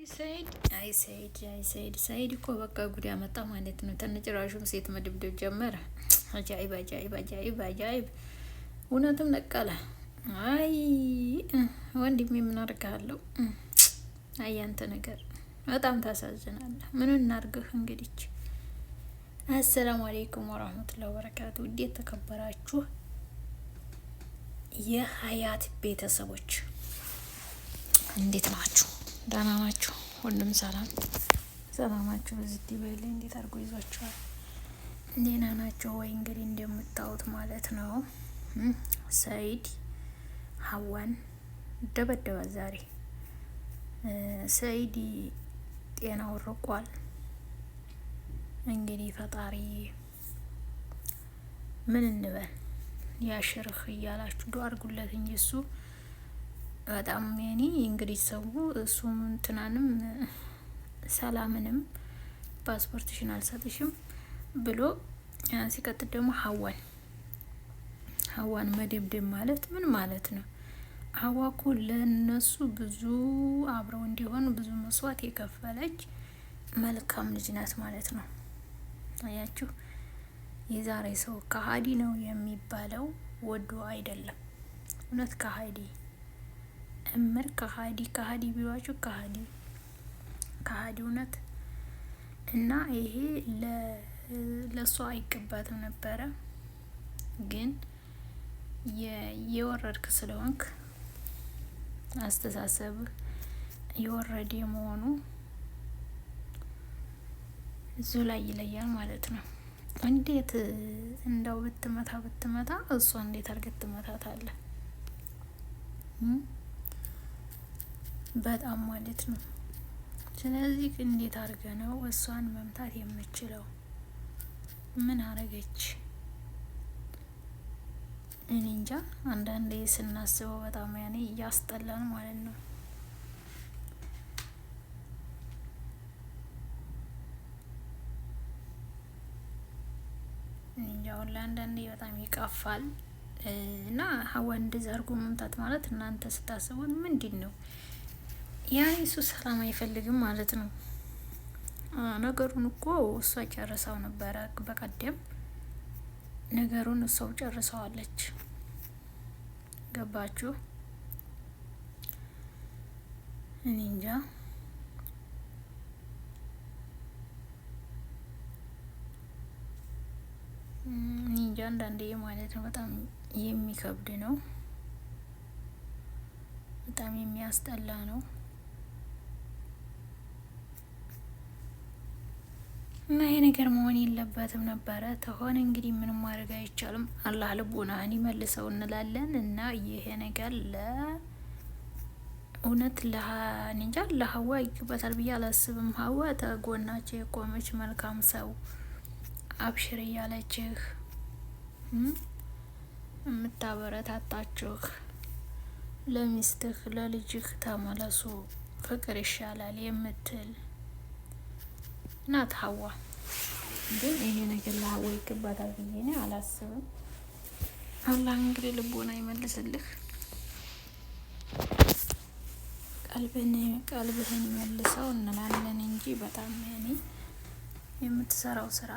ሰይድ እኮ በቃ ጉድ ያመጣ ማለት ነው። ተነጭራሹም ሴት መደብደብ ጀመረ። አጃይብ አጃይብ አጃይብ አጃይብ። እውነትም ነቀለ። አይ ወንድሜ ምን አድርግሃለሁ? አይ ያንተ ነገር በጣም ታሳዝናለህ። ምን እናርግህ እንግዲህ። አሰላሙ አለይኩም ወራህመቱላሂ ወበረካቱ። እንዴት ተከበራችሁ የሀያት ቤተሰቦች እንዴት ናችሁ? ደህና ናችሁ? ሁሉም ሰላማችሁ በዚህ ዲበል እንዴት አድርጎ ይዟችኋል? ደህና ናቸው ወይ? እንግዲህ እንደምታዩት ማለት ነው ሰይድ ሀዋን ደበደበ ዛሬ። ሰይድ ጤናው ርቋል። እንግዲህ ፈጣሪ ምን እንበል ያሽርህ እያላችሁ ዱአ አድርጉለት እንጂ እሱ በጣም ያኔ እንግዲህ ሰው እሱም እንትናንም ሰላምንም ፓስፖርትሽን አልሰጥሽም ብሎ ሲቀጥል ደግሞ ሀዋን መደብደብ ማለት ምን ማለት ነው? ሀዋ እኮ ለነሱ ብዙ አብረው እንዲሆኑ ብዙ መስዋዕት የከፈለች መልካም ልጅ ናት ማለት ነው። አያችሁ፣ የዛሬ ሰው ከሀዲ ነው የሚባለው ወዶ አይደለም። እውነት ከሀዲ እምር ከሀዲ ቢሏችሁ ከሀዲ እውነት እና ይሄ ለሷ አይገባትም ነበረ። ግን የወረድክ ስለሆንክ አስተሳሰብህ የወረደ መሆኑ እዙ ላይ ይለያል ማለት ነው። እንዴት እንዳው ብትመታ እሷ እንዴት አርገት ትመታታለህ? በጣም ማለት ነው። ስለዚህ እንዴት አርገ ነው እሷን መምታት የምችለው? ምን አረገች? እኔ እንጃ። አንዳንዴ ስናስበው በጣም ያኔ እያስጠላን ማለት ነው። እንጃውን ለአንዳንዴ በጣም ይቃፋል። እና ሀዋን እንደዚህ አድርጎ መምታት ማለት እናንተ ስታስቡት ምንድን ነው? ያኔ እሱ ሰላም አይፈልግም ማለት ነው። ነገሩን እኮ እሷ ጨርሰው ነበረ በቀደም ነገሩን እሷው ጨርሰዋለች። ገባችሁ? እኔ እንጃ አንዳንዴ ማለት ነው በጣም የሚከብድ ነው። በጣም የሚያስጠላ ነው። እና ይሄ ነገር መሆን የለበትም ነበረ። ተሆነ እንግዲህ ምንም ማድረግ አይቻልም። አላህ ልቦናህን ይመልሰው እንላለን። እና ይሄ ነገር ለእውነት እንጃ ለሀዋ ይገባታል ብዬ አላስብም። ሀዋ ተጎናቸው የቆመች መልካም ሰው አብሽር እያለችህ የምታበረታታችሁ ለሚስትህ ለልጅህ ተመለሱ ፍቅር ይሻላል የምትል ናት ሀዋ። ግን ይሄ ነገር ለሀዋ ይገባታል ብዬ እኔ አላስብም። አላህ እንግዲህ ልቦና ይመልስልህ፣ ቀልብህን ይመልሰው እንላለን እንጂ በጣም ያኔ የምትሰራው ስራ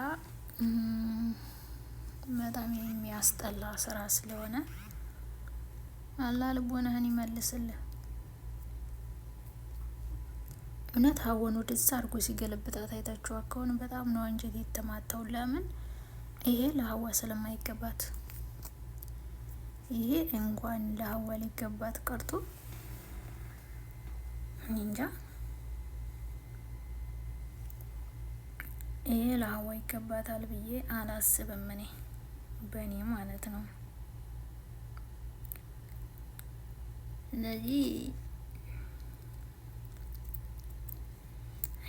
በጣም የሚያስጠላ ስራ ስለሆነ አላህ ልቦናህን ይመልስልህ። እውነት ሀወን ወደዛ አድርጎ ሲገለብጣት አይታችኋት ከሆነ በጣም ነው አንጀት የተማታው። ለምን? ይሄ ለሀዋ ስለማይገባት። ይሄ እንኳን ለሀዋ ሊገባት ቀርቶ እንጃ፣ ይሄ ለሀዋ ይገባታል ብዬ አላስብም እኔ በእኔ ማለት ነው። ስለዚህ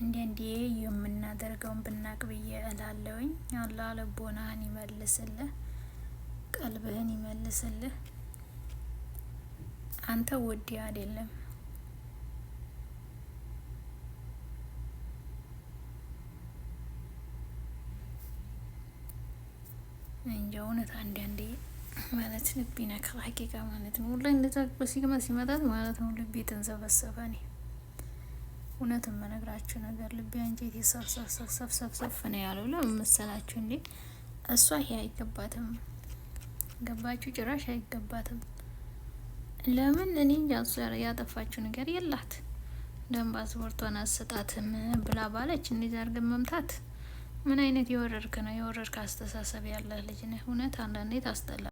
እንዴ የምናደርገውን ብናቅ ብዬ እላለሁኝ። አላህ ልቦናህን ይመልስልህ፣ ቀልብህን ይመልስልህ። አንተ ውድ አይደለም እንጃ። እውነት አንዳንዴ ማለት ልብ ይነካል ሀቂቃ ማለት ነው። ሁላ እንደዛ ሲመጣት ማለት ነው ልቤ ተንሰበሰበ። እኔ እውነትም መነግራችሁ ነገር ልቤ አንጀቴ ሰፍሰፍ ነው ያለው። ለምን መሰላችሁ እንዴ? እሷ ይሄ አይገባትም። ገባችሁ? ጭራሽ አይገባትም። ለምን እኔ እንጃ። እሷ ያጠፋችሁ ነገር የላት። ደም ፓስፖርቷን አሰጣትም ብላ ባለች እንደዚህ አድርገን መምታት ምን አይነት የወረድክ ነው? የወረድክ አስተሳሰብ ያለህ ልጅ ነህ። እውነት አንዳንዴ ታስጠላ።